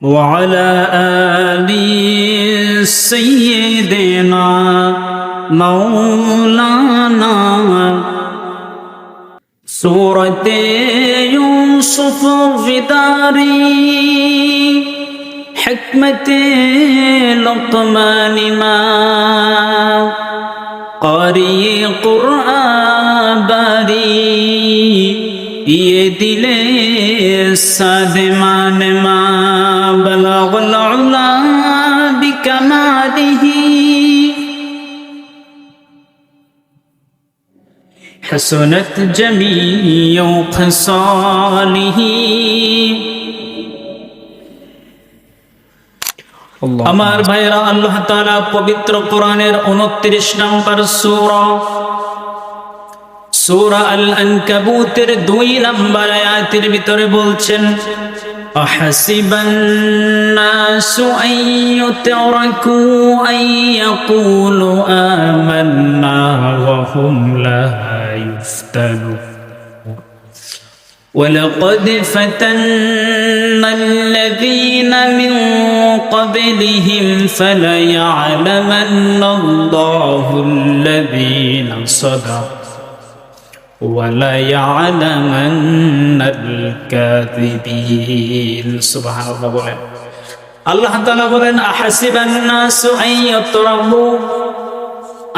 وعلى آل سيدنا مولانا سورة يوسف بداري حكمة لقمان ما قاری قرآن باری یہ دل سادمان ما بلغ العلا بکمالہ حسنت جمیع خصالہ আমার ভাইরা, আল্লাহ তাআলা পবিত্র কোরআনের 29 নম্বর সূরা আল আনকাবুতের 2 নম্বর আয়াতের ভিতরে বলছেন, আহাসিবান নাসু আইয়ুতরাকু আইয়াকুলু আমান্না ওয়া হুম লা ইফতানুন ولقد فتنا الذين من قبلهم فليعلمن الله الذين صدقوا وليعلمن الكاذبين سبحان الله বলেন। আল্লাহ তাআলা বলেন, আহাসিবান নাসু আইয়ুতরাকু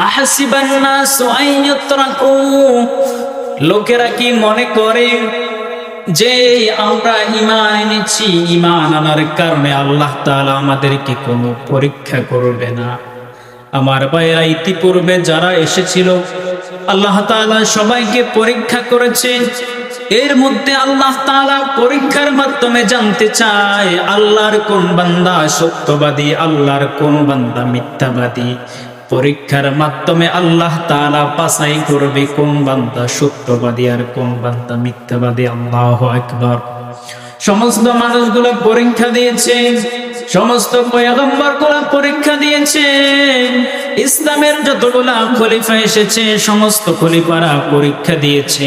আহাসিবান নাসু আইয়ুতরাকু, লোকেরা কি মনে করে যে আমরা ঈমান এনেছি, ঈমান আনার কারণে আল্লাহ তাআলা আমাদেরকে কোনো পরীক্ষা করবে না? আমার ভাইরা, ইতিপূর্বে যারা এসেছিল আল্লাহ তাআলা সবাইকে পরীক্ষা করেছে। এর মধ্যে আল্লাহ তাআলা পরীক্ষার মাধ্যমে জানতে চায় আল্লাহর কোন বান্দা সত্যবাদী, আল্লাহর কোন বান্দা মিথ্যাবাদী। পরীক্ষার মাধ্যমে আল্লাহ তাআলা বাছাই করবে কোন বান্দা সত্যবাদী আর কোন বান্দা মিথ্যাবাদী। আল্লাহু আকবার। সমস্ত মানুষগুলো পরীক্ষা দিয়েছে, সমস্ত পয়গম্বরগুলো পরীক্ষা দিয়েছে, ইসলামের যতগুলা খলিফা এসেছে সমস্ত খলিফারা পরীক্ষা দিয়েছে,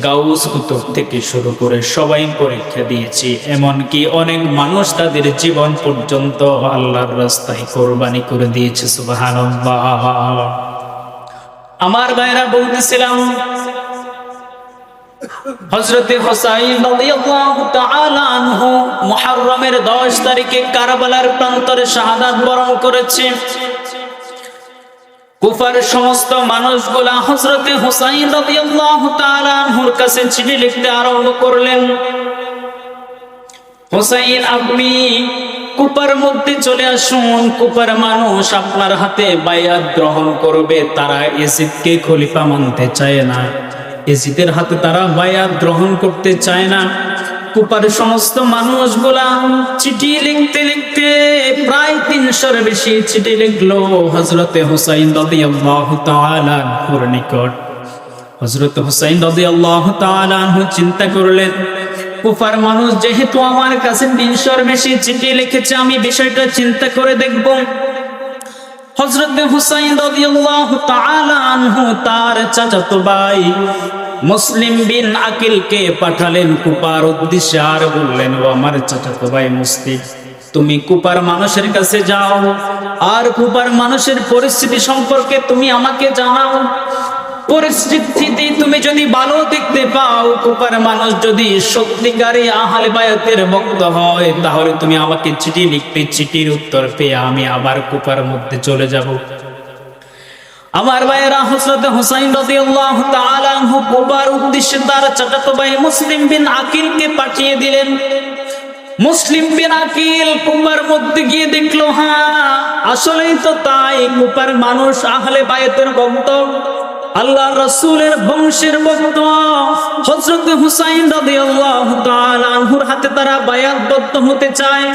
গাউস কুতুব থেকে শুরু করে সবাই পরীক্ষা দিয়েছে। এমনকি অনেক মানুষ তাদের জীবন পর্যন্ত আল্লাহর রাস্তায় কোরবানি করে দিয়েছে। সুবহানাল্লাহ। আমার ভাইরা, বলতেছিলাম হযরতে হুসাইন রাদিয়াল্লাহু তাআলা আনহু মুহররমের 10 তারিখে কারবালার প্রান্তরে শাহাদাত বরণ করেছে। কুফার সমস্ত মানুষগুলা হযরতে হুসাইন রাদিয়াল্লাহু তাআলা আনহুর কাছে চিঠি লিখতে আরম্ভ করলেন, হুসাইন আপনি কুফার মধ্যে চলে আসুন, কুফার মানুষ আপনার হাতে বায়াত গ্রহণ করবে। তারা ইয়াজিদকে খলিফা মানতে চায় না, ইয়াজিদের হাতে তারা বায়াত গ্রহণ করতে চায় না। কুফার সমস্ত মানুষগুলা চিঠি লিখতে লিখতে প্রায় 300-এর বেশি চিঠি লিখলো হযরতে হুসাইন রাদিয়াল্লাহু তাআলা আনহুর নিকট। হযরত হুসাইন রাদিয়াল্লাহু তাআলা আনহু চিন্তা করলেন, কুফার মানুষ যেহেতু আমার কাছে 300-এর বেশি চিঠি লিখেছে, আমি বিষয়টা চিন্তা করে দেখব। হযরত হুসাইন রাদিয়াল্লাহু তাআলা আনহু তার চাচাতো ভাই মুসলিম বিন আকিলকে পাঠালেন কুফার উদ্দেশ্যে, আর বললেন, ও আমার চাচাতো ভাই মুসলিম, তুমি কুফার মানুষের কাছে যাও আর কুফার মানুষের পরিস্থিতি সম্পর্কে তুমি আমাকে জানাও। পরিস্থিতি তুমি যদি ভালো দেখতে পাও, কুফার মানুষ যদি সত্যিকারী আহলে বায়াতের ভক্ত হয়, তাহলে তুমি আমাকে চিঠি লিখবে। চিঠির উত্তর পেয়ে আমি আবার কুফার মধ্যে চলে যাব। আমার ভাইয়েরা, হযরত হুসাইন রাদিয়াল্লাহু তাআলা আনহু কুফার উদ্দেশ্যে তার চাচাতো ভাই মুসলিম বিন আকিলকে পাঠিয়ে দিলেন। মুসলিম বিন আকিল কুফার মধ্যে গিয়ে দেখলো, হ্যাঁ আসলেই তো তাই, কুফার মানুষ আহলে বায়াতের ভক্ত, আল্লাহর রাসূলের বংশের ভক্ত। হযরত হুসাইন রাদিয়াল্লাহু তাআলা আনহুর হাতে তারা বায়াতবদ্ধ হতে চায়,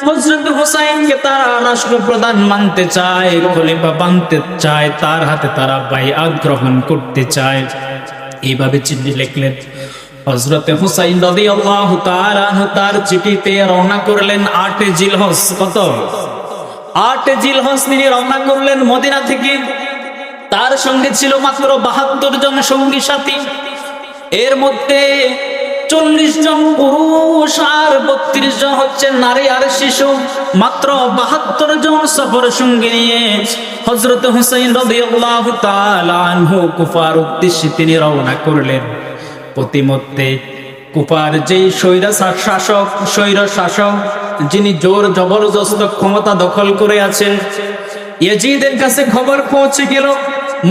হযরত হুসাইনকে তারা রাষ্ট্রপ্রধান মানতে চায়, খলিফা মানতে চায়, তার হাতে তারা বায়াত গ্রহণ করতে চায়। এইভাবে চিঠি লিখলেন। হযরত হুসাইন রাদিয়াল্লাহু তাআলা আনহু তার চিঠিতে রওনা করলেন 8 জিলহজ। কত? 8 জিলহজ তিনি রওনা করলেন মদিনা থেকে। তার সঙ্গে ছিল মাত্র 72 জন সঙ্গী সাথী। এর মধ্যে 41 জন পুরুষ আর 32 জন হচ্ছে নারী আর শিশু, মাত্র 72 জন সফর সঙ্গী নিয়ে হযরত হুসাইন রাদিয়াল্লাহু তাআলা আনহু কুফার উদ্দেশ্যে তিনি রওনা করলেন। প্রতিমধ্যে কুফার যেই স্বৈর শাসক যিনি জোর জবরদস্ত ক্ষমতা দখল করে আছেন, ইয়াজিদের কাছে খবর পৌঁছে গেল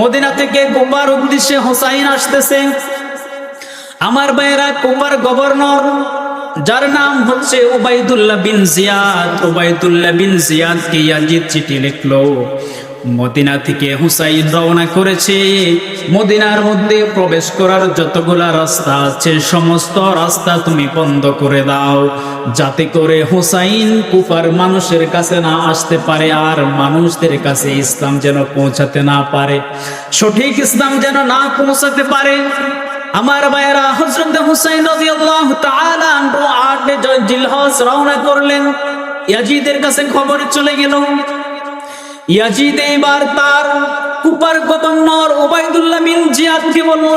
মদিনা থেকে কুফার উদ্দেশ্যে হুসাইন আসতেছে। আমার ভাইয়েরা, কুফার গভর্নর যার নাম হচ্ছে উবাইদুল্লাহ বিন জিয়াদকে ইয়াজিদ চিঠি লিখলো, মদিনা থেকে হুসাইন রওনা করেছে। মদিনার মধ্যে প্রবেশ করার যতগুলা রাস্তা আছে সমস্ত রাস্তা তুমি বন্ধ করে দাও, যাতে করে হুসাইন কুফার মানুষের কাছে না আসতে পারে, আর মানুষদের কাছে ইসলাম যেন পৌঁছাতে না পারে, সঠিক ইসলাম যেন না পৌঁছাতে পারে। আমার ভাইয়েরা, হযরত হুসাইন রাদিয়াল্লাহু তাআলা আনহু 8 জিলহজ রওনা করলেন। ইয়াজিদের কাছে খবর চলে গেল। ইয়াজিদ এবার তার কুফার গভর্নর উবাইদুল্লাহ বিন জিয়াদকে বলল,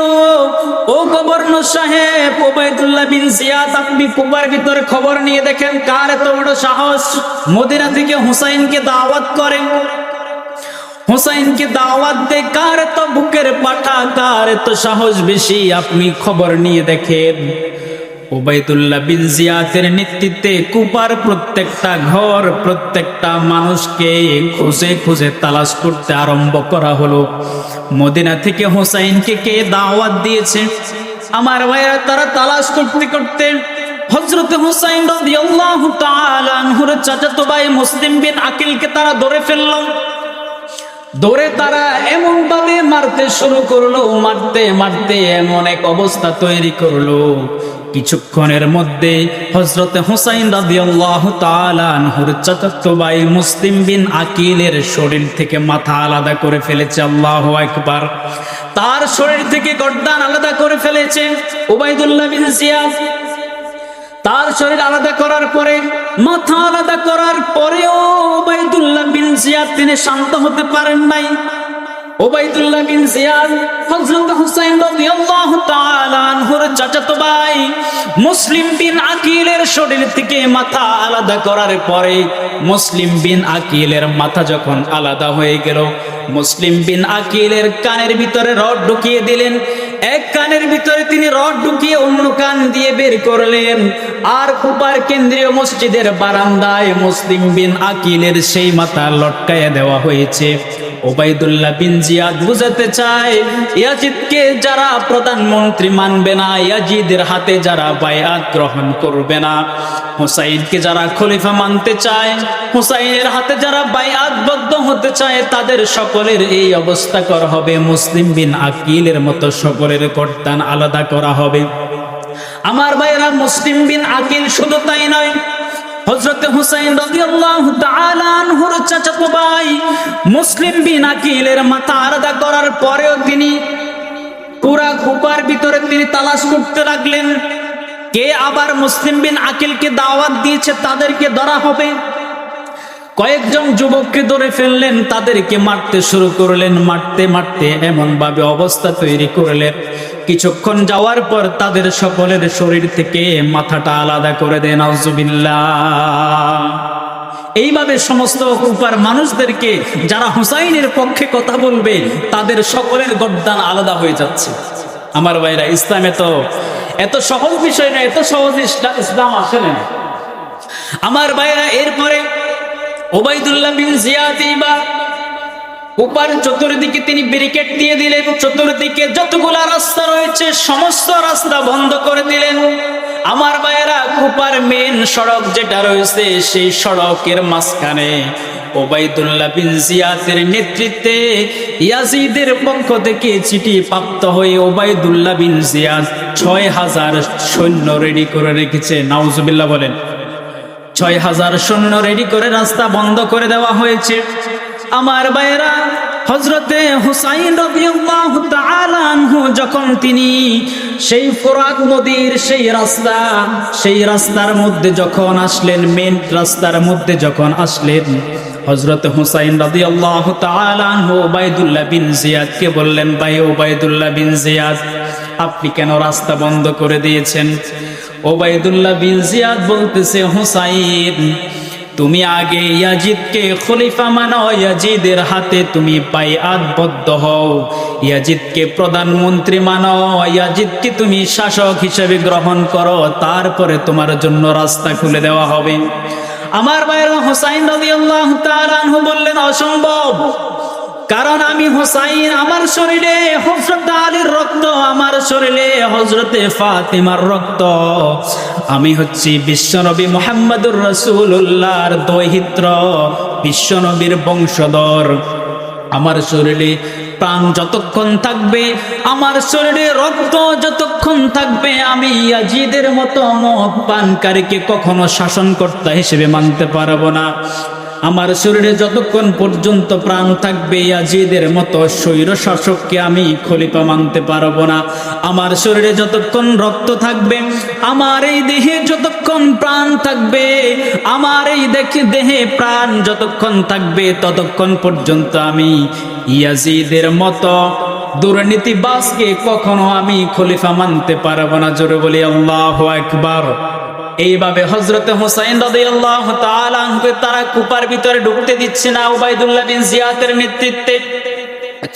ও গভর্নর সাহেব উবাইদুল্লাহ বিন জিয়াদ, আপনি কুফার ভিতরে খবর নিয়ে দেখেন কার এত বড় সাহস মদিনা থেকে হুসাইনকে দাওয়াত করে, হুসাইনকে দাওয়াত দে, কার এত বুকের পাঠা, কার এত সাহস বেশি, আপনি খবর নিয়ে দেখেন। উবাইদুল্লাহ বিন জিয়াদের নেতৃত্বে কুফার প্রত্যেকটা ঘর, প্রত্যেকটা মানুষকে খুঁজে খুঁজে তালাশ করতে আরম্ভ করা হলো। মদিনা থেকে হুসাইনকে কে দাওয়াত দিয়েছে? আমার ভাইরা, তারা তালাশ করতে করতে হযরত হুসাইন রাদিয়াল্লাহু তাআলা আনহুর চাচাতো ভাই মুসলিম বিন আকিলকে তারা ধরে ফেলল। ধরে তারা এমন ভাবে মারতে শুরু করলো, মারতে মারতে এমন এক অবস্থা তৈরি করলো, কিছুক্ষণের মধ্যে হযরত হুসাইন রাদিয়াল্লাহু তাআলা আনহুর চাচাতো ভাই মুসলিম বিন আকিলের শরীর থেকে মাথা আলাদা করে ফেলেছে। আল্লাহু আকবার। তার শরীর থেকে গর্দান আলাদা করে ফেলেছে উবাইদুল্লাহ বিন জিয়াদ। তার শরীর আলাদা করার পরে, মাথা আলাদা করার পরেও উবাইদুল্লাহ বিন জিয়াদ তিনি শান্ত হতে পারেন নাই। উবাইদুল্লাহ বিন জিয়াদ হযরত হুসাইন রাদিয়াল্লাহু তাআলা আনহুর চাচাতো ভাই মুসলিম বিন আকিলের শরীর থেকে মাথা আলাদা করার পরে, মুসলিম বিন আকিলের মাথা যখন আলাদা হয়ে গেল, মুসলিম বিন আকিলের কানের ভিতরে রড ঢুকিয়ে দিলেন। এক কানের ভিতরে তিনি রড ঢুকিয়ে অন্য কান দিয়ে বের করলেন, আর কুফার কেন্দ্রীয় মসজিদের বারান্দায় মুসলিম বিন আকিলের সেই মাথা লটকায়া দেওয়া হয়েছে। উবাইদুল্লাহ বিন জিয়াদ বুঝাতে চায়, ইয়াজিদকে যারা প্রধানমন্ত্রী মানবে না, ইয়াজিদের হাতে যারা বায়াত গ্রহণ করবে না, হুসাইনকে যারা খলিফা মানতে চায়, হুসাইনের হাতে যারা বায়াতবদ্ধ হতে চায়, তাদের সকলের এই অবস্থা করা হবে। মুসলিম বিন আকিলের মতো সকলের গর্দান আলাদা করা হবে। আমার ভাইরা, মুসলিম বিন আকিল শুধু তাই নয়, হযরত হুসাইন রাদিয়াল্লাহু তাআলা আনহুর চাচাতো ভাই মুসলিম বিন আকিলের মাথা আলাদা করার পরেও তিনি পুরা কুফার ভিতরে তিনি তালাশ করতে লাগলেন, কে আবার মুসলিম বিন আকিলকে দাওয়াত দিয়েছে তাদেরকে ধরা হবে। কয়েকজন যুবককে ধরে ফেললেন, তাদেরকে মারতে শুরু করলেন। মারতে মারতে এমন ভাবে অবস্থা তৈরি করলেন, কিছুক্ষণ যাওয়ার পর তাদের সকলের শরীর থেকে মাথাটা আলাদা করে দেন। নাউজুবিল্লাহ। এইভাবে সমস্ত কুফার মানুষদেরকে যারা হুসাইনের পক্ষে কথা বলবে, তাদের সকলের গর্দান আলাদা হয়ে যাচ্ছে। আমার ভাইরা, ইসলামে তো এত সহজ বিষয় না, এত সহজ ইসলাম আসলে না। আমার ভাইরা, এরপরে উবাইদুল্লাহ বিন জিয়াদ এবার কুফার চতুর্দিকে তিনি ব্যারিকেড দিয়ে দিলেন। চতুর্দিকে যতগুলা রাস্তা রয়েছে সমস্ত রাস্তা বন্ধ করে দিলেন। আমার ভাইয়েরা, কুফার মেন সড়ক যেটা রয়েছে, সেই সড়কের মাঝখানে উবাইদুল্লাহ বিন জিয়াদের নেতৃত্বে ইয়াজিদের পক্ষ থেকে চিঠি প্রাপ্ত হয়ে উবাইদুল্লাহ বিন জিয়াদ 6000 সৈন্য রেডি করে রেখেছে। নাউজুবিল্লাহ বলেন। 6000 সৈন্য রেডি করে রাস্তা বন্ধ করে দেওয়া হয়েছে। আমার ভাইয়েরা, হযরতে হুসাইন রাদিয়াল্লাহু তাআলা আনহু যখন তিনি সেই ফোরাত নদীর সেই রাস্তার মধ্যে যখন আসলেন, মেন রাস্তার মধ্যে যখন আসলেন, হযরতে হুসাইন রাদিয়াল্লাহু তাআলা আনহু উবাইদুল্লাহ বিন জিয়াদকে বললেন, ভাই উবাইদুল্লাহ বিন জিয়াদ, আপনি কেন রাস্তা বন্ধ করে দিয়েছেন? ওবাইদুল্লাহ বিন জিয়াদ বলতেছে, হুসাইন তুমি আগে ইয়াজিদকে খলিফা মানো, ইয়াজিদের হাতে তুমি বাইআতবদ্ধ হও, ইয়াজিদকে প্রধানমন্ত্রী মানো, ইয়াজিদকে তুমি শাসক হিসেবে গ্রহণ করো, তারপরে তোমার জন্য রাস্তা খুলে দেওয়া হবে। আমার ভাইরা হুসাইন রাদিয়াল্লাহু তাআলা আনহু বললেন, অসম্ভব, কারণ আমি হুসাইন, আমার শরীরে হযরত আলীর রক্ত, আমার শরীরে হযরতে ফাতিমার রক্ত, আমি হচ্ছি বিশ্বনবী মুহাম্মদুর রাসূলুল্লাহর দৌহিত্র, বিশ্বনবীর বংশধর। আমার শরীরে প্রাণ যতক্ষণ থাকবে, আমার শরীরে রক্ত যতক্ষণ থাকবে, আমি ইয়াজিদের মতো মদ পানকারীকে কখনো শাসনকর্তা হিসেবে মানতে পারবো না। আমার শরীরে যতক্ষণ পর্যন্ত প্রাণ থাকবে, ইয়াজিদের মতো স্বৈর শাসককে আমি খলিফা মানতে পারবো না। আমার শরীরে যতক্ষণ রক্ত থাকবে, আমার এই দেহে যতক্ষণ প্রাণ থাকবে, আমার এই দেহে প্রাণ যতক্ষণ থাকবে, ততক্ষণ পর্যন্ত আমি ইয়াজিদের মতো দুর্নীতিবাজকে কখনো আমি খলিফা মানতে পারবো না। জোরে বলি আল্লাহু আকবার। এইভাবে হযরত হুসাইন রাদিয়াল্লাহু তাআলা আনহু তারা কুপার ভিতরে ঢুকতে দিচ্ছে না। উবাইদুল্লাহ বিন জিয়াদের নেতৃত্বে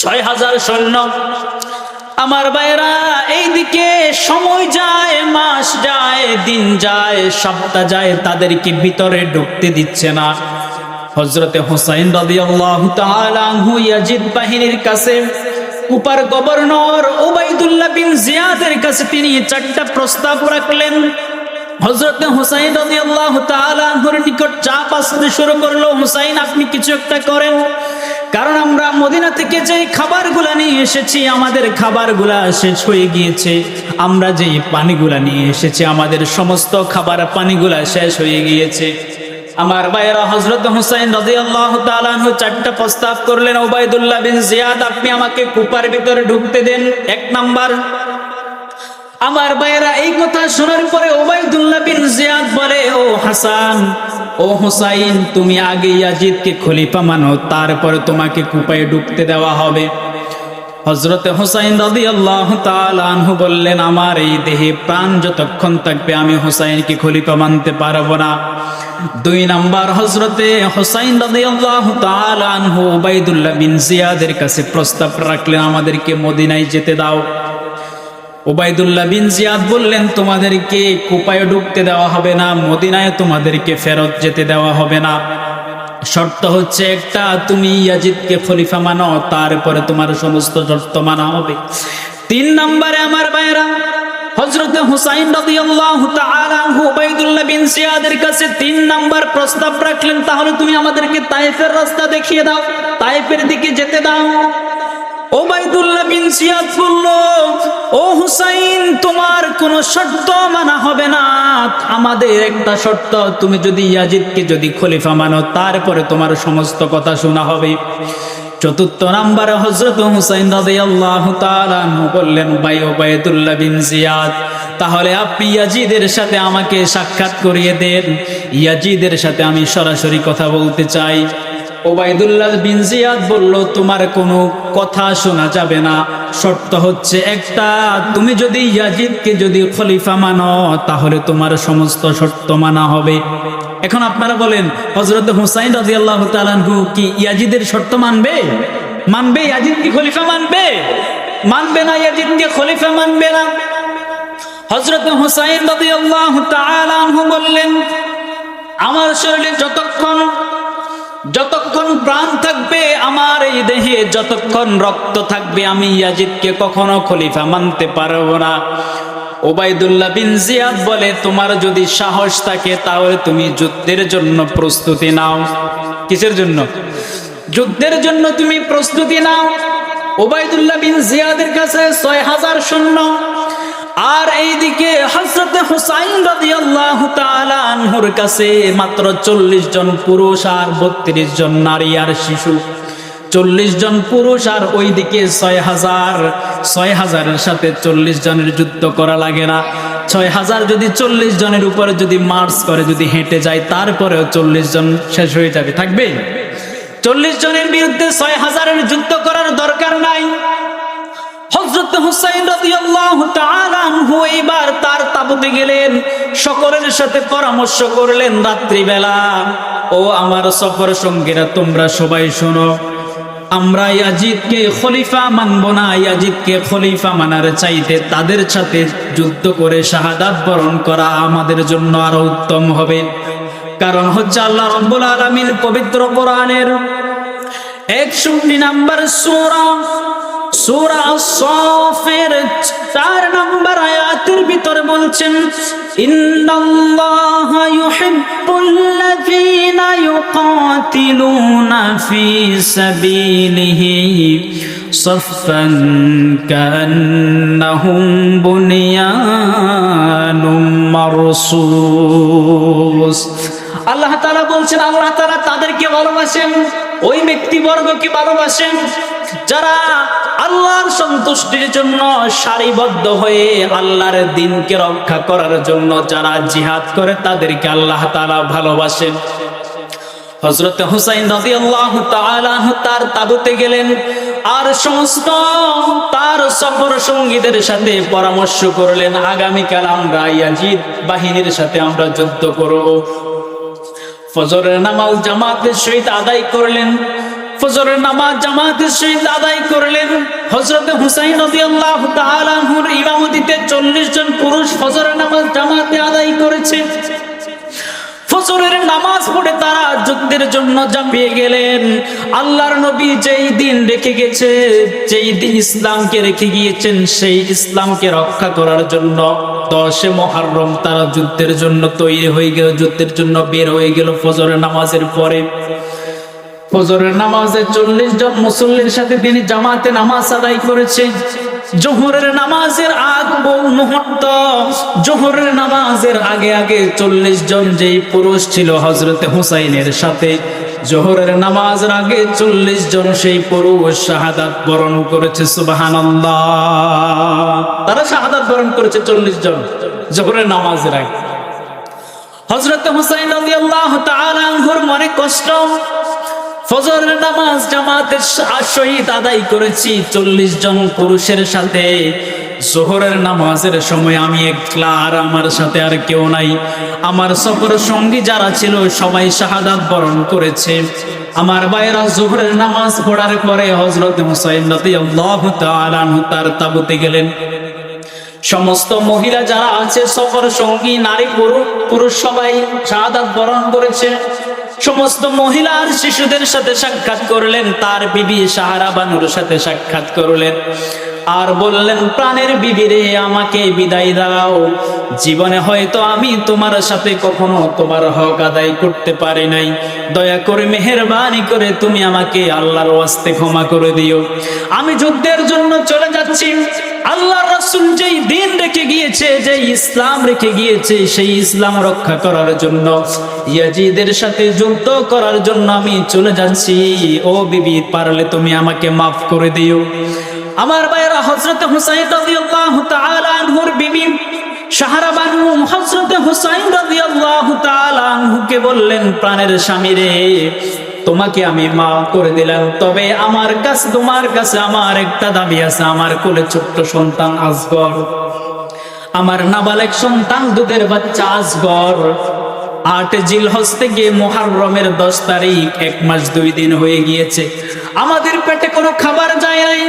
৬০০০ সৈন্য। আমার ভাইরা, এইদিকে সময় যায়, মাস যায়, দিন যায়, সপ্তাহ যায়, তাদেরকে ভিতরে ঢুকতে দিচ্ছে না। হযরত হুসাইন রাদিয়াল্লাহু তাআলা আনহু ইয়াজিদ বাহিনীর কাছে, কুপার গভর্নর উবাইদুল্লাহ বিন জিয়াদের কাছে তিনি ৪টা প্রস্তাব রাখলেন। হযরত হুসাইন রাদিয়াল্লাহু তাআলা আনহুর নিকট চাপ আসতে শুরু করলো, হুসাইন আপনি কিছু একটা করেন, কারণ আমরা মদিনা থেকে যে খাবারগুলা নিয়ে এসেছি, আমাদের খাবারগুলা শেষ হয়ে গিয়েছে। আমরা যে পানিগুলা নিয়ে এসেছি, আমাদের সমস্ত খাবার পানিগুলা শেষ হয়ে গিয়েছে। আমার ভাইয়েরা, হযরত হুসাইন রাদিয়াল্লাহু তাআলা আনহু ৪টা প্রস্তাব করলেন। উবাইদুল্লাহ বিন জিয়াদ, আপনি আমাকে কুপার ভিতরে ঢুকতে দেন, ১ নাম্বার। আমার ভাইয়েরা, এই কথা শোনার পরে উবাইদুল্লাহ বিন জিয়াদ বলে, ও হাসান, ও হুসাইন, তুমি আগে ইয়াজিদকে খলিফা মানো, তারপরে তোমাকে কুপায় ঢুকতে দেওয়া হবে। হযরত হুসাইন রাদিয়াল্লাহু তাআলা আনহু বললেন, আমার এই দেহে প্রাণ যতক্ষণ থাকবে, আমি হুসাইনকে খলিফা মানতে পারবো না। ২ নাম্বার, হযরতে হুসাইন রাদিয়াল্লাহু তাআলা আনহু উবাইদুল্লাহ বিন জিয়াদের কাছে প্রস্তাব রাখলেন, আমাদেরকে মদিনায় যেতে দাও। উবাইদুল্লাহ বিন জিয়াদ বললেন, তোমাদেরকে কুপায় ঢুকতে দেওয়া হবে না, মদিনায় তোমাদেরকে ফেরত যেতে দেওয়া হবে না। শর্ত হচ্ছে একটা, তুমি ইয়াজিদকে খলিফা মানো, তারপরে তোমার সমস্ত শর্ত মানা হবে। ৩ নম্বরে আমার ভাইরা, হযরত হুসাইন রাদিয়াল্লাহু তাআলা আনহু উবাইদুল্লাহ বিন জিয়াদের কাছে ৩ নাম্বার প্রস্তাব রাখলেন, তাহলে তুমি আমাদেরকে তায়েফের রাস্তা দেখিয়ে দাও, তায়েফের দিকে যেতে দাও। উবাইদুল্লাহ বিন জিয়াদ বলল, ও হুসাইন, তোমার কোন শর্ত মানা হবে না, আমাদের একটা শর্ত, তুমি যদি ইয়াজিদকে যদি খলিফা মানো, তারপরে তোমার সমস্ত কথা শোনা হবে। ৪র্থ নাম্বারে হযরত হুসাইন রাদিয়াল্লাহু তাআলা আনহু বললেন, ভাই উবাইদুল্লাহ বিন জিয়াদ, তাহলে আপনি ইয়াজিদের সাথে আমাকে সাক্ষাৎ করিয়ে দেন, ইয়াজিদের সাথে আমি সরাসরি কথা বলতে চাই। উবাইদুল্লাহ বিন জিয়াদ বলল, তোমার কোনো কথা শোনা যাবে না, শর্ত হচ্ছে একটা, তুমি যদি ইয়াজিদকে যদি খলিফা মানো, তাহলে তোমার সমস্ত শর্ত মানা হবে। এখন আপনারা বলেন, হযরত হুসাইন রাদিয়াল্লাহু তাআলা আনহু কি ইয়াজিদের শর্ত মানবে? মানবে? ইয়াজিদকে খলিফা মানবে? মানবে না, ইয়াজিদকে খলিফা মানবে না। হযরত হুসাইন রাদিয়াল্লাহু তাআলা আনহু বললেন, আমার শরীরে যতক্ষণ প্রাণ থাকবে, আমার এই দেহে যতক্ষণ রক্ত থাকবে, আমি ইয়াজিদকে কখনো খলিফা মানতে পারবো না। উবাইদুল্লাহ বিন জিয়াদ বলে, তোমার যদি সাহস থাকে তাহলে তুমি যুদ্ধের জন্য প্রস্তুতি নাও। কিসের জন্য? যুদ্ধের জন্য তুমি প্রস্তুতি নাও। উবাইদুল্লাহ বিন জিয়াদের কাছে ৬০০০ সৈন্য, আর এইদিকে হযরত হুসাইন রাদিয়াল্লাহু তাআলা আনহুর কাছে মাত্র ৪০ জন পুরুষ আর ৩২ জন নারী আর শিশু। ৪০ জন পুরুষ আর ওইদিকে ৬০০০ সাথে ৪০ জনের যুদ্ধ করা লাগে না। ৬০০০ যদি ৪০ জনের উপরে যদি মার্চ করে, যদি হেঁটে যায়, তারপরেও ৪০ জন শেষ হয়ে যাবে, থাকবে। ৪০ জনের বিরুদ্ধে ৬০০০ যুদ্ধ করার দরকার নাই। হযরত হুসাইন রাদিয়াল্লাহু তাআলা আনহু এবার তার তাবুতে গেলেন, সকলের সাথে পরামর্শ করলেন রাত্রিবেলা, ও আমার সফর সঙ্গীরা তোমরা সবাই শোনো, আমরা ইয়াজিদকে খলিফা মানব না, ইয়াজিদকে খলিফা মানার চাইতে তাদের সাথে যুদ্ধ করে শাহাদাত বরণ করা আমাদের জন্য আরো উত্তম হবে। কারণ হচ্ছে আল্লাহ রাব্বুল আলামিন পবিত্র কোরআনের 61 নম্বর সূরা সূরা আস-সাফের 4 নম্বর আয়াতের ভিতরে বলছেন, ইন্নাল্লাহা ইউহিব্বুল্লাযীনা ইউকাতিলুনা ফি সাবিলিহি সাফফান কান্নাহুম বুনিয়ানুম মারসুস। আল্লাহ তাআলা বলছেন, আল্লাহ তাআলা তাদেরকে ভালোবাসেন, ওই ব্যক্তিবর্গকে ভালোবাসেন যারা আল্লাহর সন্তুষ্টির জন্য সারিবদ্ধ হয়ে আল্লাহর দ্বীনকে রক্ষা করার জন্য যারা জিহাদ করে তাদেরকে আল্লাহ তাআলা ভালোবাসেন। হযরত হুসাইন রাদিয়াল্লাহু তাআলা তার তাবুতে গেলেন আর সমস্ত তার সফর সঙ্গীদের সাথে পরামর্শ করলেন, আগামীকাল আমরা ইয়াজিদ বাহিনীর সাথে আমরা যুদ্ধ করব। ফজরের নামাজ জামাতের সহিত আদায় করলেন, ফজরের নামাজ জামাতের সহিত আদায় করলেন। হযরত হুসাইন রাদিয়াল্লাহু তাআলা আনহুর ইমামতিতে 40 জন পুরুষ ফজরের নামাজ জামাতে আদায় করেছে। ফজরের নামাজ পড়ে তারা যুদ্ধের জন্য ঝাঁপিয়ে গেলেন। আল্লাহর নবী যেই দিন রেখে গেছে, যেই দিন ইসলামকে রেখে গিয়েছেন, সেই ইসলামকে রক্ষা করার জন্য 10 মুহররম তারা যুদ্ধের জন্য তৈরি হয়ে গেল, যুদ্ধের জন্য বের হয়ে গেল। ফজরের নামাজের পরে ফজরের নামাজে 40 জন মুসল্লির সাথে তিনি জামাতে নামাজ আদায় করেছে। জোহরের নামাজের আগ মুহূর্ত, জোহরের নামাজের আগে আগে 40 জন যেই পুরুষ ছিল হযরত হুসাইনের সাথে, জোহরের নামাজের আগে 40 জন সেই পুরুষ শাহাদাত বরণ করেছে। সুবহানাল্লাহ, তারা শাহাদাত বরণ করেছে 40 জন জোহরের নামাজের আগে। হযরত হুসাইন রাদিয়াল্লাহু তাআলা আনহুর মনে কষ্ট, ফজরের নামাজ জামাতের সহিত আদায় করেছি 40 জন পুরুষের সাথে, যোহরের নামাজের সময় আমি একলা আর আমার সাথে আর কেউ নাই। আমার সফর সঙ্গী যারা ছিল সবাই শাহাদাত বরণ করেছে। আমার ভাইরা যোহরের নামাজ পড়ার পরে হযরত হুসাইন রাদিয়াল্লাহু তাআলা আনহু তার তাবুতে গেলেন। সমস্ত মহিলা যারা আছে সফর সঙ্গী নারী পুরুষ সবাই শাহাদাত বরণ করেছে। সমস্ত মহিলা আর শিশুদের সাথে সাক্ষাৎ করলেন, তার বিবি সাহারা বানুর সাথে সাক্ষাৎ করলেন আর বললেন, প্রাণের বিবি রে, আমাকে বিদায় দাও। জীবনে হয়তো আমি তোমার সাথে কখনো তোমার হক আদায় করতে পারি নাই, দয়া করে মেহেরবানি করে তুমি আমাকে আল্লাহর ওয়াস্তে ক্ষমা করে দিও। আমি যুদ্ধের জন্য চলে যাচ্ছি। আল্লাহর রাসূল যেই দিন রেখে গিয়েছে, যেই ইসলাম রেখে গিয়েছে, সেই ইসলাম রক্ষা করার জন্য, ইয়াজিদের সাথে যুদ্ধ করার জন্য আমি চলে যাচ্ছি। ও বিবি, পারলে তুমি আমাকে মাফ করে দিও। আমার ভাইরা, হযরত হুসাইন রাদিয়াল্লাহু তাআলা আনহুর বিবি সাহারা বানু হযরত হুসাইন রাদিয়াল্লাহু তাআলা আনহুকে বললেন, প্রাণের স্বামী রে, তোমাকে আমি মাফ করে দিলাম, তবে আমার কাছে তোমার কাছে আমার একটা দাবি আছে। আমার কোলে ছোট্ট সন্তান আসগর, আমার নাবালেগ সন্তান দুধের বাচ্চা আসগর, 8 জিলহজ থেকে মুহররমের 10 তারিখ 1 মাস 2 দিন হয়ে গিয়েছে। আমাদের পেটে কোনো খাবার যায় নাই,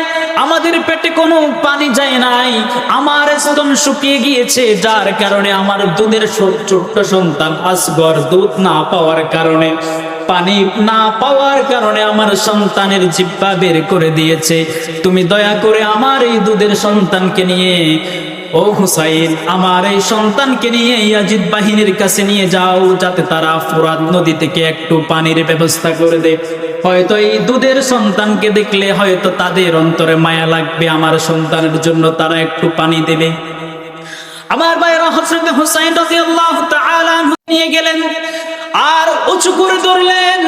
আমাদের পেটে কোনো পানি যায় নাই, আমার স্তন শুকিয়ে গিয়েছে, যার কারণে আমার দুধের ছোট্ট সন্তান আসগর দুধ না পাওয়ার কারণে, পানি না পাওয়ার কারণে আমার সন্তানের জিহ্বা বের করে দিয়েছে। তুমি দয়া করে আমার এই দুধের সন্তানকে নিয়ে, ও হুসাইন, আমার এই সন্তানকে নিয়ে ইয়াজিদ বাহিনীর কাছে নিয়ে যাও, যাতে তারা ফুরাত নদী থেকে একটু পানির ব্যবস্থা করে দেয়। হয়তো এই দুধের সন্তানকে দেখলে হয়তো তাদের অন্তরে মায়া লাগবে, আমার সন্তানের জন্য তারা একটু পানি দেবে। আমার ভাইরা, হযরত হুসাইন রাদিয়াল্লাহু তাআলা আনহু নিয়ে গেলেন আর উঁচু করে ধরলেন,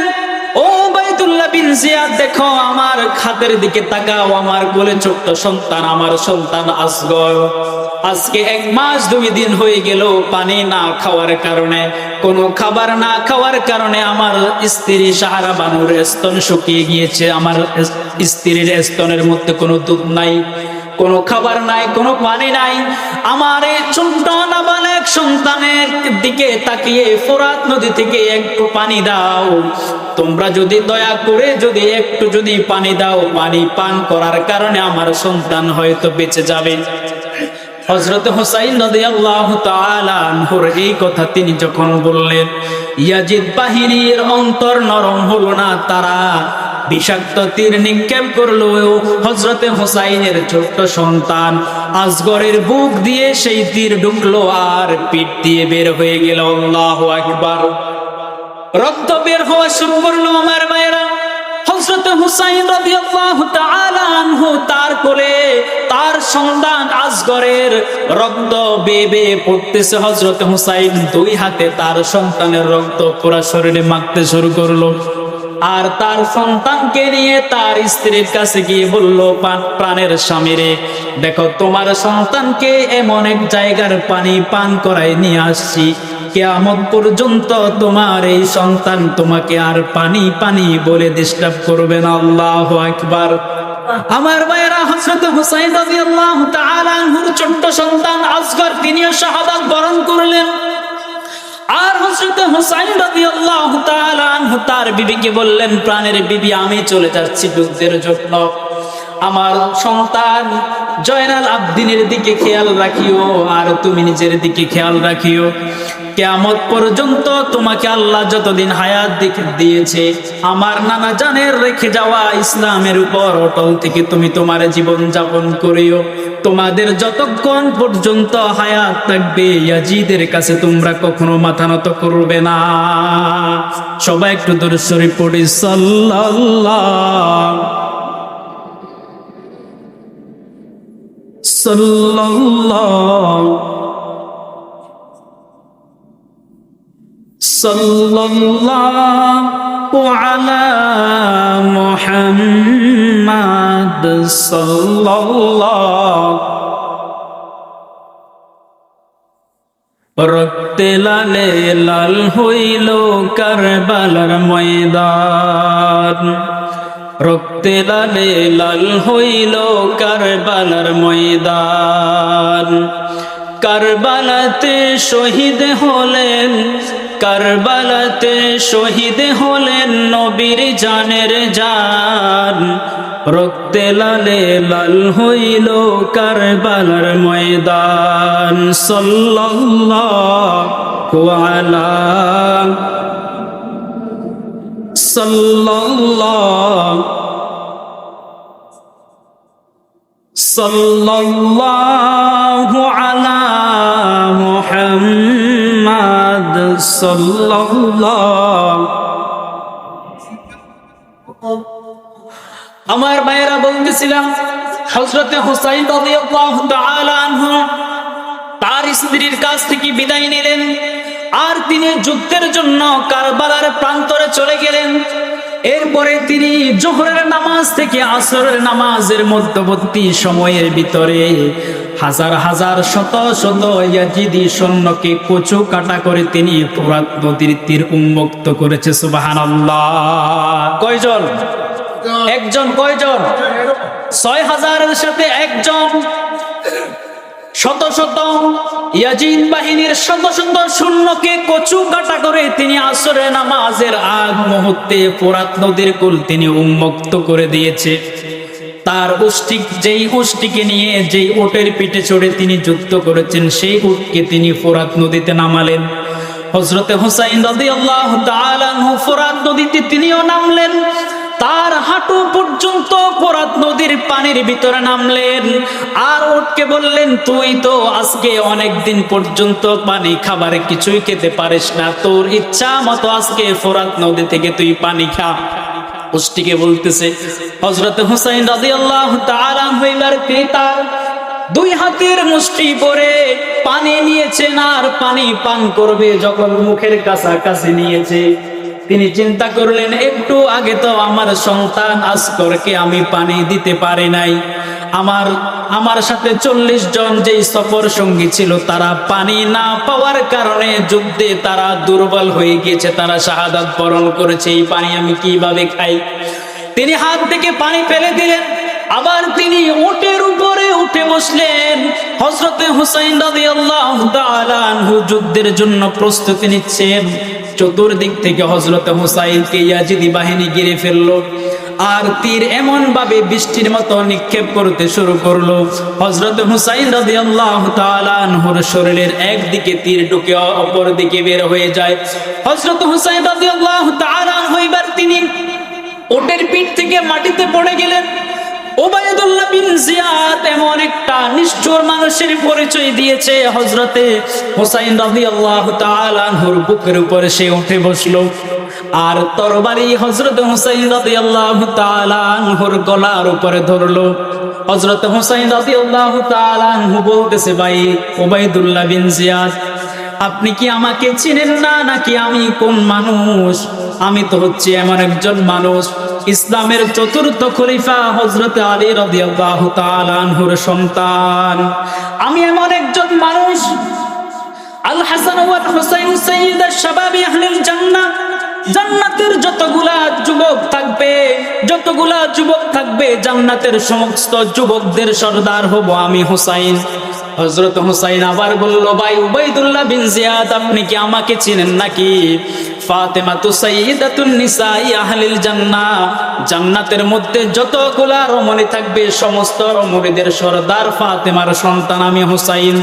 ও বাইতুল্লাহ বিন জিয়াদ, দেখো আমার খাতের দিকে তাকাও, আমার কোলে ছোট্ট সন্তান, আমার সন্তান আসগর। আজকে 1 মাস 2 দিন হয়ে গেল পানি না খাওয়ার কারণে, কোনো খাবার না খাওয়ার কারণে আমার স্ত্রী সাহারা বানুর স্তন শুকিয়ে গিয়েছে, আমার স্ত্রীর স্তনের মধ্যে কোনো দুধ নাই, কোনো খাবার নাই, কোনো পানি নাই। আমার এই ছোট্ট নাবালক সন্তানের দিকে তাকিয়ে ফোরাত নদী থেকে একটু পানি দাও। তোমরা যদি দয়া করে যদি একটু যদি পানি দাও, পানি পান করার কারণে আমার সন্তান হয়তো বেঁচে যাবে। হযরত হুসাইন রাদিয়াল্লাহু তাআলা আনহুর এই কথা তিনি যখন বললেন, ইয়াজিদ বাহিনীর অন্তর নরম হলো না, তারা বিষাক্ত তীর নিক্ষেপ করলো হযরতে হুসাইনের ছোট্ট সন্তান আসগরের বুক দিয়ে সেই তীর ঢুকলো আর পিঠ দিয়ে বের হয়ে গেল। আল্লাহু আকবার। রক্ত বের হওয়া শুরু করলো। আমার ভাইয়েরা, হযরত হুসাইন রাদিয়াল্লাহু তাআলা আনহু তার কোলে তার সন্তান আসগরের রক্ত বেয়ে বেয়ে পড়তেছে। হযরত হুসাইন দুই হাতে তার সন্তানের রক্ত পুরো শরীরে মাখতে শুরু করলো। আর তার সন্তানকে নিয়ে তার স্ত্রীর কাছে গিয়ে বলল, প্রাণের স্বামীরে, দেখো তোমার সন্তানকে এমন এক জায়গার পানি পান করায় নিয়ে আসছি, কিয়ামত পর্যন্ত তোমার এই সন্তান তোমাকে আর পানি পানি বলে ডিস্টার্ব করবে না। আল্লাহু আকবার। আমার ভাইয়েরা, হযরত হুসাইন রাদিয়াল্লাহু তাআলা আনহুর ছোট্ট সন্তান আসগর তিনিও শাহাদাত বরণ করলেন। আর হযরত হুসাইন রাদিয়াল্লাহু তাআলা আনহু তার বিবিকে বললেন, প্রাণের বিবি, আমি চলে যাচ্ছি যুদ্ধের জন্য। আমার সন্তান জয়নাল আবদিনের দিকে খেয়াল রাখিও, আর তুমি নিজের দিকে খেয়াল রাখিও। কিয়ামত পর্যন্ত তোমাকে আল্লাহ যতদিন হায়াত দিয়েছে, আমার নানা জানের রেখে যাওয়া ইসলামের উপর অটল থেকে তুমি তোমার জীবন যাপন করিও। তোমাদের যতক্ষণ পর্যন্ত হায়াত থাকবে, ইয়াজিদের কাছে তোমরা কখনো মাথা নত করবে না। সবাই একটু দরুদ শরীফ পড়ি, সাল্লাল্লাহু সাল্লাল্লাহু আলা মুহাম্মাদ সাল্লাল্লাহু। রক্তে লালে লাল হইল কারবালার ময়দান, রক্তে লালে লাল হইল কারবালার ময়দান। কারবালাতে শহীদ হলেন, কারবালাতে শহীদ হলেন নবীর জানের জান। রক্তে লালে লাল হইল কারবালার ময়দান। সাল্লাল্লাহু আলা সাল্লাল্লাহু আলা মুহাম্মাদ সাল্লাল্লাহু। আমার ভাইয়েরা, বলতেছিলাম হযরতে হুসাইন রাদিয়াল্লাহু তাআলা আনহু তার স্ত্রীর কাছ থেকে বিদায় নিলেন, আর তিনি যুদ্ধের জন্য কারবালার প্রান্তরে চলে গেলেন। এরপরে তিনি জোহরের নামাজ থেকে আসরের নামাজের মধ্যবর্তী সময়ের ভিতরে হাজার হাজার শত শত ইয়াজিদি সৈন্যকে কচু কাটা করে তিনি ফোরাত নদীর তীর উন্মুক্ত করেছে। সুবহানাল্লাহ। কয়জন? একজন। কয়জন? ৬,০০০-এর সাথে একজন। শত শত ইয়াজিদ বাহিনীর শত শত সৈন্যকে কচু কাটা করে তিনি আসরের নামাজের আগ মুহূর্তে ফোরাত নদীর কুল তিনি উন্মুক্ত করে দিয়েছে। তার যেই উষ্টটিকে নিয়ে যেই উটের পিঠে চড়ে তিনি যুদ্ধ করেছেন, সেই উটকে তিনি ফোরাত নদীতে নামালেন। হযরতে হুসাইন রাদিয়াল্লাহু তাআলা আনহু ফোরাত নদীতে তিনিও নামলেন। তার হাঁটু পর্যন্ত ফোরাত নদীর পানির ভিতরে নামলেন, আর উটকে বললেন, তুই তো আজকে অনেক দিন পর্যন্ত পানি খাবার কিছুই খেতে পারিস না, তোর ইচ্ছা মতো আজকে ফোরাত নদী থেকে তুই পানি খা। উষ্টটিকে বলতেছে। হযরতে হুসাইন রাদিয়াল্লাহু তাআলা হইলার তার দুই হাতের মুষ্টি ভরে পানি নিয়েছেন, আর পানি পান করবে যখন মুখের কাছাকাছি নিয়েছে, তিনি চিন্তা করলেন, একটু আগে তো আমার সন্তান আসগরকে আমি পানি দিতে পারি নাই। আমার সাথে ৪০ জন যেই সফর সঙ্গী ছিল, তারা পানি না পাওয়ার কারণে যুদ্ধে তারা দুর্বল হয়ে গিয়েছে, তারা শাহাদাত বরণ করেছে। এই পানি আমি কিভাবে খাই? তিনি হাত থেকে পানি ফেলে দিলেন, আবার তিনি উটের উপরে উঠে বসলেন। হযরতে হুসাইন রাদিয়াল্লাহু তাআলা আনহু যুদ্ধের জন্য প্রস্তুতি নিচ্ছেন। চতুর্দিক থেকে হযরতে হুসাইনকে ইয়াজিদি বাহিনী ঘিরে ফেললো আর তীর এমন ভাবে বৃষ্টির মতো নিক্ষেপ করতে শুরু করলো। হযরতে হুসাইন রাদিয়াল্লাহু তাআলা আনহুর শরীরের একদিকে তীর ঢুকে অপর দিকে বের হয়ে যায়। হযরতে হুসাইন রাদিয়াল্লাহু তাআলা আনহু এবার তিনি উটের পিঠ থেকে মাটিতে পড়ে গেলেন। উবাইদুল্লাহ বিন জিয়াদ এমন একটা নিষ্ঠুর মানুষের পরিচয় দিয়েছে, হযরতে হুসাইন রাদিয়াল্লাহু তাআলা আনহুর বুকের উপরে সে উঠে বসলো আর তরবারি হযরতে হুসাইন রাদিয়াল্লাহু তাআলা আনহুর গলার উপরে ধরলো। হযরতে হুসাইন রাদিয়াল্লাহু তাআলা আনহু বলতেছে, ভাই উবাইদুল্লাহ বিন জিয়াদ, আপনি কি আমাকে চিনেন না নাকি আমি কোন মানুষ? আমি তো হচ্ছে এমন একজন মানুষ, ইসলামের চতুর্থ খলিফা হযরত আলী রাদিয়াল্লাহু তাআলা আনহুর সন্তান। আমি এমন একজন মানুষ, আল হাসান ওয়াল হুসাইন সাইয়্যিদা শাবাবি আহলিল জান্নাহ। জান্নাতের যতগুলা যুবক থাকবে জান্নাতের সমস্ত যুবকদের সর্দার হব আমি হুসাইন। হযরত হুসাইন আবার বলল, ভাই উবাইদুল্লাহ বিন জিয়াদ, আপনি কি আমাকে চিনেন নাকি? ফাতেমাতু সাইয়্যিদাতুন নিসাই আহলিল জান্নাহ, জান্নাতের মধ্যে যতগুলা রমণী থাকবে সমস্ত রমণীদের সর্দার ফাতেমার সন্তান আমি হুসাইন।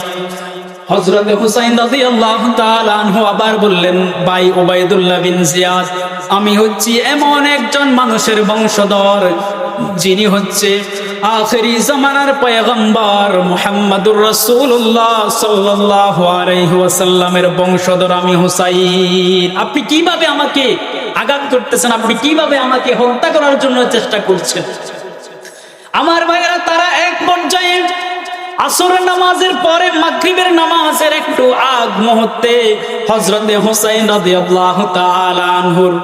হযরত হুসাইন রাদিয়াল্লাহু তাআলা আনহু আবার বললেন, ভাই উবাইদুল্লাহ বিন জিয়াদ, আমি হচ্ছি এমন একজন মানুষের বংশধর যিনি হচ্ছে আখিরি জামানার পয়গম্বর মুহাম্মদুর রাসূলুল্লাহ সাল্লাল্লাহু আলাইহি ওয়াসাল্লামের বংশধর আমি হুসাইন। আপনি কিভাবে আমাকে আঘাত করতেছেন? আপনি কিভাবে আমাকে হত্যা করার জন্য চেষ্টা করছেন? আমার ভাইয়েরা, তারা এক পর্যায়ে আসরের নামাজের পরে মাগরিবের নামাজের একটু আগ মুহূর্তে হযরতে হুসাইন রাদিয়াল্লাহু তাআলা আনহুর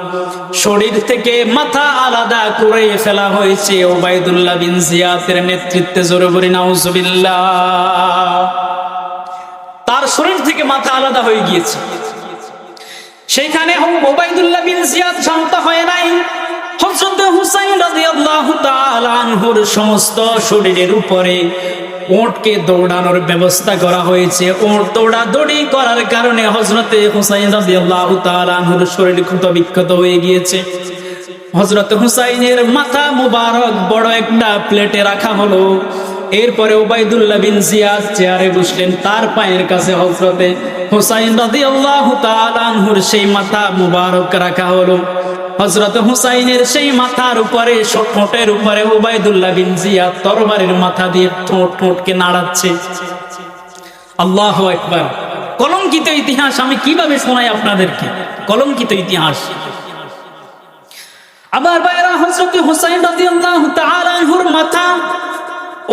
শরীর থেকে মাথা আলাদা করে ফেলা হয়েছে উবাইদুল্লাহ বিন জিয়াদের নেতৃত্বে। জোরে বলি নাউজুবিল্লাহ। তার শরীর থেকে মাথা আলাদা হয়ে গিয়েছে। সেখানে উবাইদুল্লাহ বিন জিয়াদ শান্ত হয় নাই। হযরত হুসাইন রাদিয়াল্লাহু তাআলা আনহুর সমস্ত শরীরের উপরে উটকে দৌড়ানোর ব্যবস্থা করা হয়েছে। উট দৌড়াদৌড়ি করার কারণে হযরতে হুসাইন রাদিয়াল্লাহু তাআলা আনহুর শরীর ক্ষত বিক্ষত হয়ে গিয়েছে। হযরত হুসাইনের মাথা মুবারক বড় একটা প্লেটে রাখা হলো। এরপরে উবাইদুল্লাহ বিন জিয়াদ চেয়ারে বসলেন। তার পায়ের কাছে হযরতে হুসাইন রাদিয়াল্লাহু তাআলা আনহুর সেই মাথা মুবারক রাখা হলো। হযরত হুসাইনের সেই মাথার উপরে ঠোঁটের উপরে উবাইদুল্লাহ বিন জিয়াদ তরবারির মাথা দিয়ে ঠোঁটকে নাড়াচ্ছে। আল্লাহু আকবার। কলঙ্কিত ইতিহাস আমি কিভাবে শোনাই আপনাদেরকে, কলঙ্কিত ইতিহাস। আবার ভাইরা, হযরত হুসাইন রাদিয়াল্লাহু তাআলা আনহুর মাথা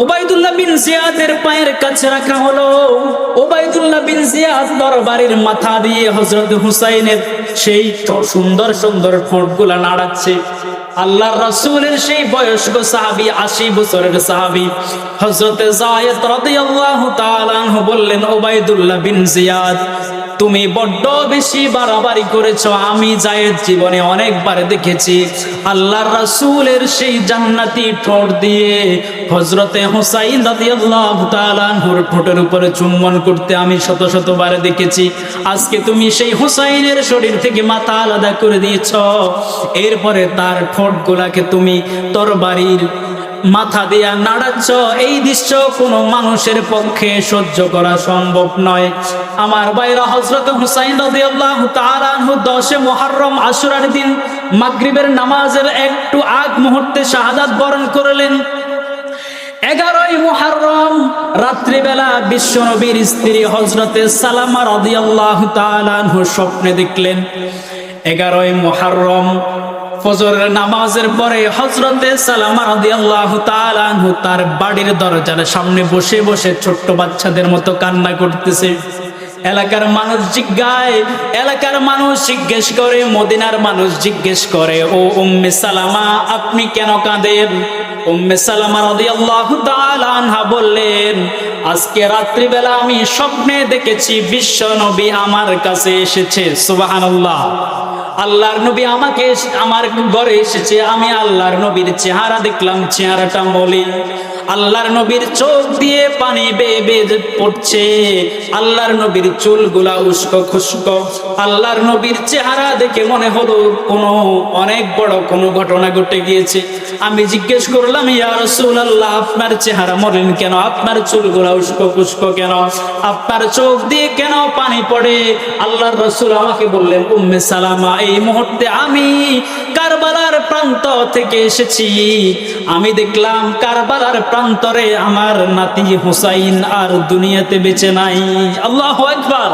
উবাইদুল্লাহ বিন জিয়াদের পায়ের কাছে রাখা হলো। উবাইদুল্লাহ বিন জিয়াদ তরবারির মাথা দিয়ে হযরত হুসাইনের সেই সুন্দর সুন্দর ঠোঁটগুলা নাড়াচ্ছে। আল্লাহর রাসূলের সেই বয়স্ক সাহাবী, 80 বছরের সাহাবী হযরতে যায়েদ রাদিয়াল্লাহু তাআলা আনহু বললেন, উবাইদুল্লাহ বিন জিয়াদ, তুমি বড্ড বেশি বাড়াবাড়ি করেছো। আমি যায়েদ জীবনে অনেকবার দেখেছি আল্লাহর রাসূলের সেই জান্নাতি ঠোঁট দিয়ে হযরতে হুসাইন রাদিয়াল্লাহু তাআলা আনহুর ঠোঁটের উপরে চুম্বন করতে আমি শত শতবার দেখেছি। আজকে তুমি সেই হুসাইনের শরীর থেকে মাথা আলাদা করে দিয়েছো, এরপরে তার ঠোঁটগুলাকে তুমি তরবারির মাথা দিয়া নাড়াচ্ছ। এই দৃশ্য কোনো মানুষের পক্ষে সহ্য করা সম্ভব নয়। আমার ভাইরা, হযরত হুসাইন রাদিয়াল্লাহু তাআলা আনহু 10 মুহররম আশুরার দিন মাগরিবের নামাজের একটু আগ মুহূর্তে শাহাদাত বরণ করলেন। 11 মুহররম রাত্রিবেলা বিশ্বনবীর স্ত্রী হযরতে সালামা রাদিয়াল্লাহু তাআলা আনহু স্বপ্নে দেখলেন 11 মুহররম ফজরের নামাজের পরে হযরতে সালামা রাদিয়াল্লাহু তাআলা আনহু তার বাড়ির দরজার সামনে বসে বসে ছোট্ট বাচ্চাদের মতো কান্না করতেছে। এলাকার মানুষ জিজ্ঞেস করে, মদিনার মানুষ জিজ্ঞেস করে, ও উম্মে সালামা, আপনি কেন কাঁদেন? উম্মে সালামা রাদিয়াল্লাহু তাআলা আনহা বললেন, আজকে রাত্রিবেলা আমি স্বপ্নে দেখেছি বিশ্ব নবী আমার কাছে এসেছে। সুবহানাল্লাহ। আল্লাহর নবী আমার ঘরে এসেছে, আমি আল্লাহর নবীর চেহারা দেখলাম, চেহারাটা মলিন। আল্লাহর নবীর চোখ দিয়ে পানি বেয়ে বেয়ে পড়ছে, আল্লাহর নবীর চুলগুলা উস্কো খুস্কো। আল্লাহর নবীর চেহারা দেখে মনে হলো অনেক বড় কোনো ঘটনা ঘটে গিয়েছে। আমি জিজ্ঞেস করলাম, ইয়া রাসূলুল্লাহ, আপনার চেহারা মলিন কেন? আপনার চুলগুলা উস্কো খুস্কো কেন? আপনার চোখ দিয়ে কেন পানি পড়ে? আল্লাহর রাসূল আমাকে বললেন, উম্মে সালামা, এই মুহূর্তে আমি কারবালার প্রান্ত থেকে এসেছি। আমি দেখলাম কারবালার প্রান্তরে আমার নাতি হুসাইন আর দুনিয়াতে বেঁচে নাই। আল্লাহু আকবার।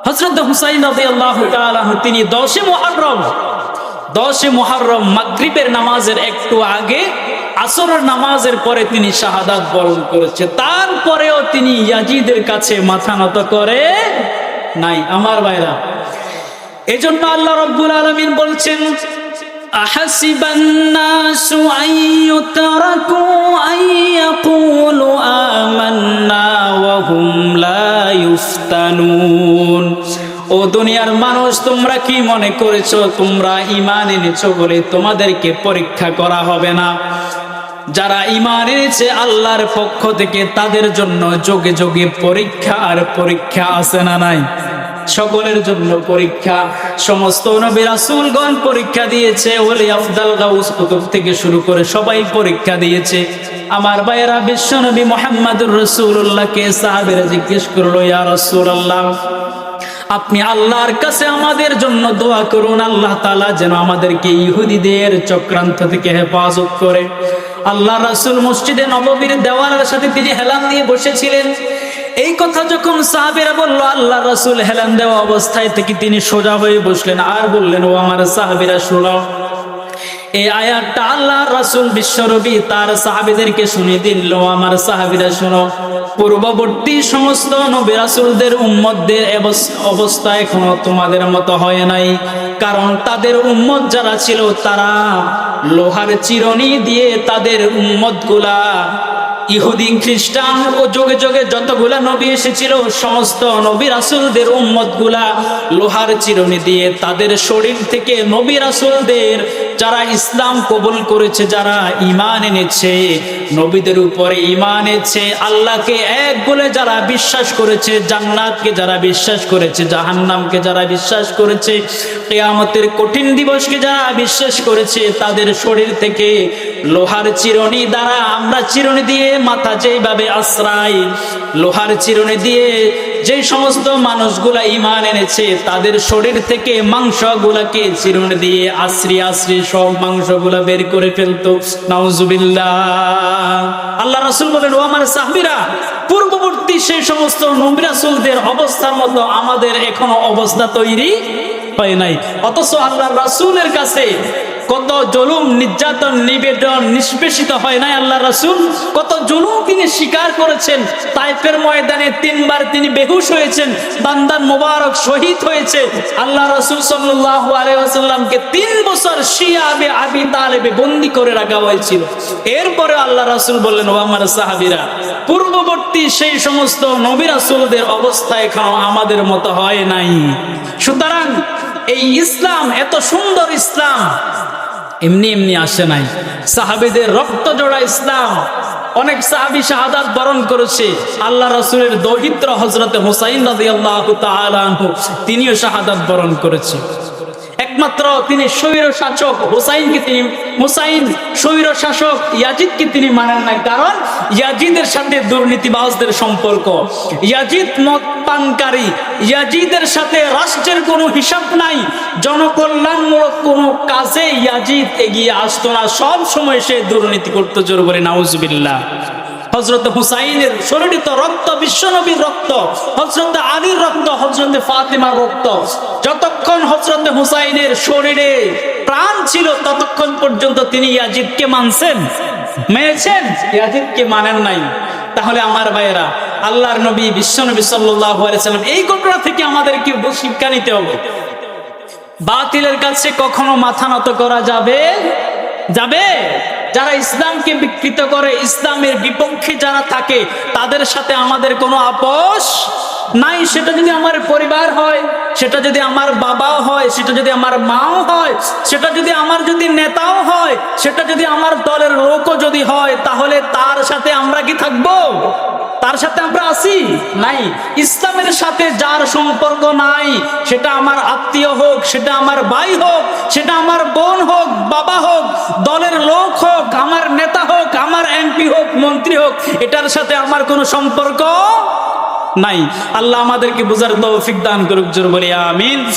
হযরত হুসাইন রাদিয়াল্লাহু তাআলা তিনি 10 মুহররম মাগরিবের নামাজের একটু আগে, আসরের নামাজের পরে তিনি শাহাদাত বরণ করেছে। তারপরেও তিনি ইয়াজিদের কাছে মাথা নত করে নাই। আমার ভাইরা, এজন্য আল্লাহ রাব্বুল আলামিন বলছেন, আহাসিবান নাসু আইয়ুতরাকু আইয়াকুলু আমান্না ওয়া হুম লা ইফতানুন। ও দুনিয়ার মানুষ, তোমরা কি মনে করেছো তোমরা ঈমান এনেছো বলে তোমাদেরকে পরীক্ষা করা হবে না? যারা ঈমান এনেছে আল্লাহর পক্ষ থেকে তাদের জন্য যোগে যোগে পরীক্ষা আর পরীক্ষা আছে না নাই? সকলের জন্য পরীক্ষা। সমস্ত নবী রাসূলগণ পরীক্ষা দিয়েছে, ওলি আফদাল গাউস কুতুব থেকে শুরু করে সবাই পরীক্ষা দিয়েছে। আমার ভাইয়েরা, বিশ্ব নবী মুহাম্মদুর রাসূলুল্লাহকে সাহাবীরা জিজ্ঞেস করলো, ইয়া রাসূলুল্লাহ, আপনি আল্লাহর কাছে আমাদের জন্য দোয়া করুন, আল্লাহ তাআলা যেন আমাদেরকে ইহুদিদের চক্রান্ত থেকে হেফাজত করে। আল্লাহ রাসূল মসজিদে নববীর দেওয়ালের সাথে তিনি হেলান দিয়ে বসেছিলেন। এই কথা যখন সাহাবীরা বলল, আল্লাহ রাসূল হেলান দেওয়া অবস্থায় থেকে তিনি সোজা হয়ে বসলেন আর বললেন, ও আমার সাহাবীরা শুনো। এই আয়াতটা আল্লাহ রাসূল বিশ্বনবী তার সাহাবীদেরকে শুনিয়ে দিল, আমার সাহাবীরা শুনো, পূর্ববর্তী সমস্ত নবী রাসূলদের উম্মতদের অবস্থা এখনো তোমাদের মতো হয় নাই। কারণ তাদের উম্মত যারা ছিল তারা লোহার চিরুনি দিয়ে তাদের উম্মতগুলা, ইহুদি খ্রিস্টান ও যুগে যুগে যতগুলা নবী এসেছিল সমস্ত নবী রাসূলদের উম্মতগুলা লোহার চিরুনি দিয়ে তাদের শরীর থেকে নবী রাসূলদের, যারা ইসলাম কবুল করেছে, যারা ঈমান এনেছে, নবীদের উপরে ঈমান এনেছে, আল্লাহকে এক বলে যারা বিশ্বাস করেছে, জান্নাতকে যারা বিশ্বাস করেছে, জাহান্নামকে যারা বিশ্বাস করেছে, কিয়ামতের কঠিন দিবসকে যারা বিশ্বাস করেছে, তাদের শরীর থেকে লোহার চিরুনি দ্বারা, আমরা চিরুনি দিয়ে মাথা যেভাবে আশ্রয়, লোহার চিরুনি দিয়ে যে সমস্ত মানুষগুলা ঈমান এনেছে তাদের শরীর থেকে মাংসগুলাকে চিরুনি দিয়ে আশ্রি আশ্রি সব মাংসগুলা বের করে ফেলতো। নাউজুবিল্লাহ। আল্লাহ রাসূল বলেন, ও আমার সাহাবীরা, পূর্ববর্তী সেই সমস্ত নবী রাসূলদের অবস্থার মতো আমাদের এখনো অবস্থা তৈরি হয় নাই। অথচ আল্লাহ রাসূলের কাছে কত জুলুম, নির্যাতন, নিবেদন নিষ্পেষিত হয় নাই? আল্লাহ রাসূল কত জুলুম তিনি স্বীকার করেছেন। তায়েফের ময়দানে 3 বার তিনি বেহুশ হয়েছেন, বান্দান মোবারক শহীদ হয়েছে। আল্লাহ রাসূল সাল্লাল্লাহু আলাইহি ওয়াসাল্লামকে 3 বছর শিয়া আবি তালেবে বন্দী করে রাখা হয়েছিল। এরপরে আল্লাহ রাসূল বললেন, ও আমার সাহাবীরা, পূর্ববর্তী সেই সমস্ত নবী রাসূলদের অবস্থা এখনো আমাদের মতো হয় নাই। সুতরাং এই ইসলাম, এত সুন্দর ইসলাম এমনি এমনি আসে নাই। সাহাবীদের রক্ত জোড়া ইসলাম। অনেক সাহাবী শাহাদাত বরণ করেছে। আল্লাহ রাসূলের দৌহিত্র হযরত হুসাইন রাদিয়াল্লাহু তাআলা আনহু, তিনিও শাহাদাত বরণ করেছে। একমাত্র তিনি স্বৈর শাসক হুসাইন স্বৈর শাসক ইয়াজিদকে তিনি মানেন না। কারণ ইয়াজিদের সাথে দুর্নীতিবাজদের সম্পর্ক, ইয়াজিদ মদ পানকারী, ইয়াজিদের সাথে রাষ্ট্রের কোনো হিসাব নাই, জনকল্যাণমূলক কোনো কাজে ইয়াজিদ এগিয়ে আসতো না, সব সময় সে দুর্নীতি করতো। জোর করে নাউজুবিল্লাহ। হযরত হুসাইনের শরীরিত রক্ত বিশ্বনবীর রক্ত, হযরত আলীর রক্ত, হযরত ফাতিমার রক্ত। যতক্ষণ হযরত হুসাইনের শরীরে প্রাণ ছিল ততক্ষণ পর্যন্ত তিনি ইয়াজিদকে মেনেছেন, ইয়াজিদকে মানেন নাই। তাহলে আমার ভাইয়েরা, আল্লাহর নবী বিশ্বনবী সাল্লাল্লাহু আলাইহি ওয়াসাল্লাম, এই ঘটনা থেকে আমাদেরকে শিক্ষা নিতে হবে। বাতিলের কাছে কখনো মাথা নত করা যাবে? যারা ইসলামকে বিকৃত করে, ইসলামের বিপক্ষে যারা থাকে, তাদের সাথে আমাদের কোনো আপোষ নাই, সেটা যদি আমার পরিবার হয়, সেটা যদি আমার বাবাও হয়, সেটা যদি আমার মাও হয়, সেটা যদি আমার যদি নেতাও হয়, সেটা যদি আমার দলের লোকও যদি হয়, তাহলে তার সাথে আমরা কি থাকবো? তার সাথে আমরা আছি? নাই। ইসলামের সাথে যার সম্পর্ক নাই, সেটা আমার আত্মীয় হোক, সেটা আমার ভাই হোক, সেটা আমার বোন হোক, বাবা হোক, দলের লোক হোক, আমার নেতা হোক, আমার এমপি হোক, মন্ত্রী হোক, এটার সাথে আমার কোনো সম্পর্ক নাই। আল্লাহ আমাদেরকে বুঝার তৌফিক দান করুক, জোরে বলি আমিন।